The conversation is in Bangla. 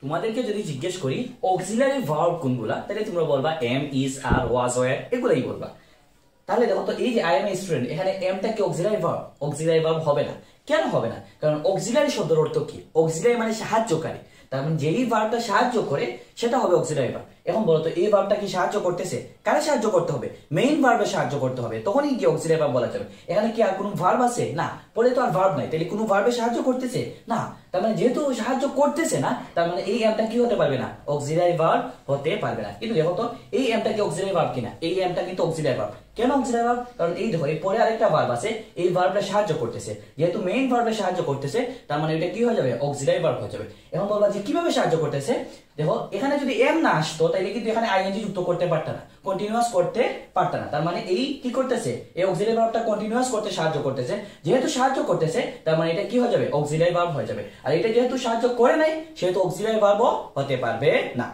তোমাদেরকে যদি জিজ্ঞেস করি অক্সিলারি ভার্ব কোনগুলা, তাহলে তোমরা বলবা am, is, are, was, were, এগুলাই বলবা। তাহলে দেখো তো এই যে আই এম এ স্টুডেন্ট, এখানে এমটা কি অক্সিলারি ভার্ব? অক্সিলারি ভার্ব হবে না। কেন হবে না? কারণ অক্সিলারি শব্দের অর্থ কি? অক্সিলারি মানে সাহায্যকারী। তার মানে যেই ভার্বটা সাহায্য করে সেটা হবে অক্সিলারি ভার্ব। এখন বলো তো এই ভার্বটা কি সাহায্য করতেছে? কারে সাহায্য করতে হবে? মেইন ভার্বে সাহায্য করতে হবে, তখনই কি অক্সিলারি ভার্ব বলা যাবে। এখানে কি আর কোনো ভার্ব আছে? না। পরে তো আর ভার্ব নাই, তাহলে কোনো ভার্বে সাহায্য করতেছে না। তার মানে যেহেতু সাহায্য করতেছে না, তার মানে এই এমটা কি হতে পারবে না? অক্সিলারি ভার্ব হতে পারবে না। কিন্তু দেখো তো এই এমটা কি অক্সিলারি ভার্ব কিনা? এই এমটা কিন্তু অক্সিলারি ভার্ব। কেন অক্সিলারি ভার্ব? কারণ এই দেখো এই পরে আরেকটা ভার্ব আছে, এই ভার্বটা সাহায্য করতেছে। যেহেতু মেইন ভার্বে সাহায্য করতেছে, তার মানে এটা কি হয়ে যাবে? অক্সিলারি ভার্ব হয়ে যাবে। এখন বলবা যে কিভাবে সাহায্য করতেছে? দেখো এখানে যদি এম না আসতো তাহলে কিন্তু এখানে আইএনজি যুক্ত করতে পারত না, কন্টিনিউয়াস করতে পারত না। তার মানে এই কি করতেছে? এই অক্সিলারি ভার্বটা কন্টিনিউয়াস করতে সাহায্য করতেছে। যেহেতু সাহায্য করতেছে, তার মানে এটা কি হয়ে যাবে? অক্সিলারি ভার্ব হয়ে যাবে। আর এটা যেহেতু সাহায্য করে নাই, সেহেতু অক্সিলারি ভার্ব হতে পারবে না।